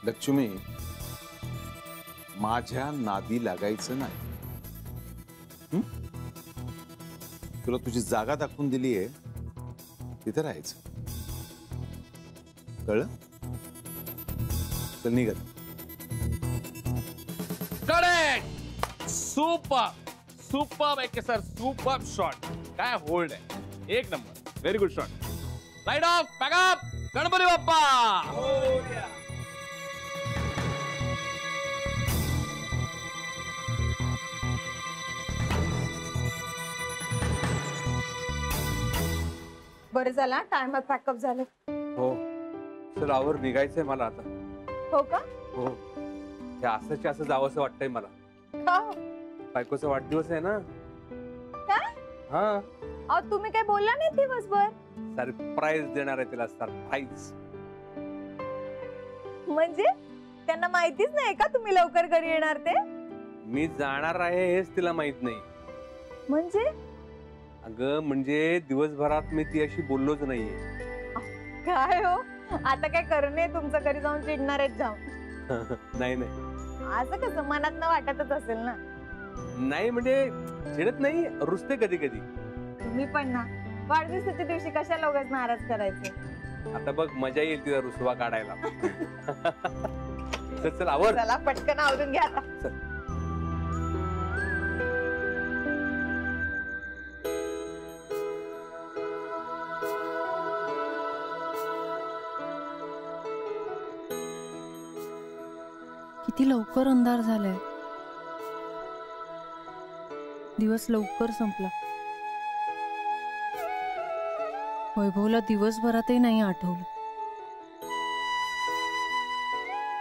लक्ष्मी, माझ्या नादी लागायचं नाही. तुला तुझी जागा दाखवून दिली आहे, तिथे राहायचं. कळलं? चल निघत. करेक्ट. सुपर सुपर आहे सर, सुपर शॉट. काय होल्ड आहे, एक number. Very good shot. Light off, backup. Ganpati Bappa. बरं झालं टायमात पॅकअप झालं. हो सर, आवर निघायचंय मला आता. हो का? हो, हे असंच असं जावंसं वाटतंय मला. का? बायकोचा वाढदिवस आहे ना. काय? हा. अहो तुम्ही काय बोलला नाही दिवसभर? सरप्राईज देणार आहे तिला, सरप्राईज. म्हणजे त्यांना माहितीच नाही का तुम्ही लवकर घरी येणार ते? मी जाणार आहे हेच तिला माहित नाही. म्हणजे? अगं म्हणजे दिवसभरात मी ती अशी बोललोच नाहीये. काय हो, आता काय करणे, तुमचं घरी जाऊन चिडणार आहेत जाऊन? नाही नाही, असं कसं, मनात न वाटतच असेल ना. नाही म्हणजे चिडत नाही, रुसते कधी कधी. तुम्ही पण ना, वाढदिवसाच्या दिवशी कशाला उगाच नाराज करायचे. आता बघ मजा येईल तिला रुसवा काढायला. चल आवर. चला पटकन आवरून घ्या आता. चल. किती लवकर अंधार झालाय. दिवस लवकर संपला. वैभवला दिवसभरातही नाही आठवलं,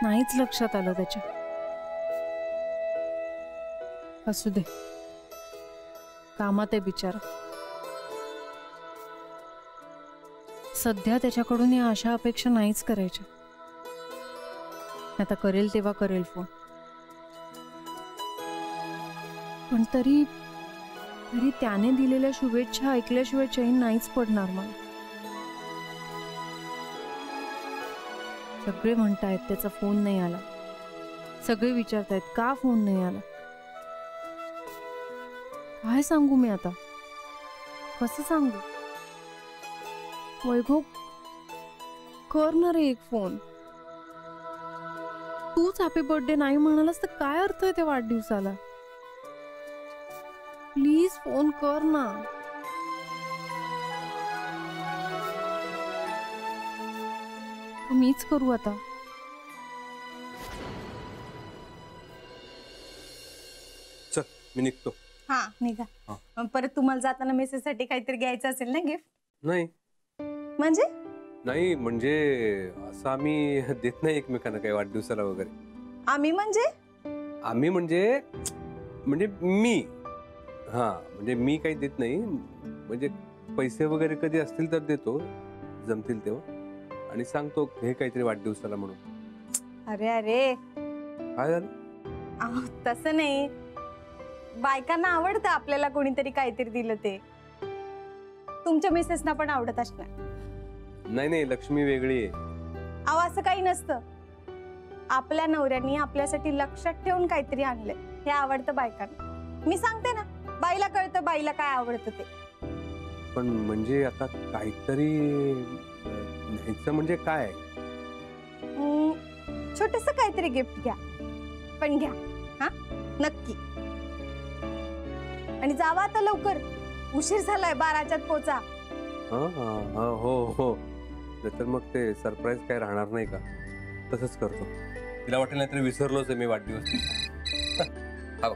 नाहीच लक्षात आलं त्याच्या. असू दे, कामात आहे बिचारा. सध्या त्याच्याकडून या अशा अपेक्षा नाहीच करायच्या. आता करेल तेव्हा करेल फोन. पण तरी त्याने दिलेल्या शुभेच्छा ऐकल्याशिवाय चैन नाहीच पडणार मला. सगळे म्हणतायत त्याचा फोन नाही आला. सगळे विचारतायत का फोन नाही आला. काय सांगू मी आता, कसं सांगू? वैभव, कर ना रे एक फोन. तूच हॅपी बर्थडे नाही म्हणालास तर काय अर्थ आहे त्या वाढदिवसाला? प्लीज फोन कर ना. मीच करू आता. चल मी निघतो. हा निघा. परत तुम्हाला जाताना मेसेज साठी काहीतरी घ्यायचं असेल ना गिफ्ट? नाही म्हणजे? नाही म्हणजे असं आम्ही देत नाही एकमेकांना काही वाढदिवसाला वगैरे. आम्ही म्हणजे? आम्ही म्हणजे मी. हा म्हणजे मी काही देत नाही, म्हणजे पैसे वगैरे कधी असतील तर देतो, जमतील तेव्हा, आणि सांगतो हे काहीतरी वाढदिवसाला म्हणून. अरे अरे, काय झालं? तसं नाही, बायकांना आवडतं आपल्याला कोणीतरी काहीतरी दिलं ते. तुमच्या मिसेसना पण आवडत असणार. नाही नाही, लक्ष्मी वेगळी आहे. अहो असं काही नसतं. आपल्या नवऱ्यांनी आपल्यासाठी लक्षात ठेवून काहीतरी आणलंय, हे आवडतं बायकांना. मी सांगते ना, बाईला कळतं बाईला काय आवडतं ते. पण म्हणजे आता काहीतरी न्यायचं म्हणजे काय? छोटस काहीतरी गिफ्ट घ्या, पण घ्या हा नक्की. आणि जावा आता लवकर, उशीर झालाय, 12च्यात पोचा. हो हो, तर मग ते सरप्राईज काय राहणार नाही का? तसंच करतो. तिला वाटेल नाहीतरी विसरलोच आहे मी वाढदिवस. हो,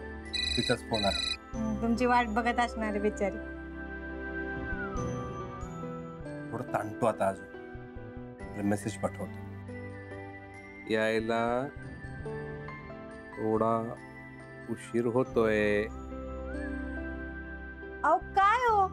तिचाच फोन आला. तुमची वाट बघत असणार बिचारी. थोडं ताणतो आता, अजून मेसेज पाठवतो. यायला थोडा उशीर होतोय. अहो काय हो,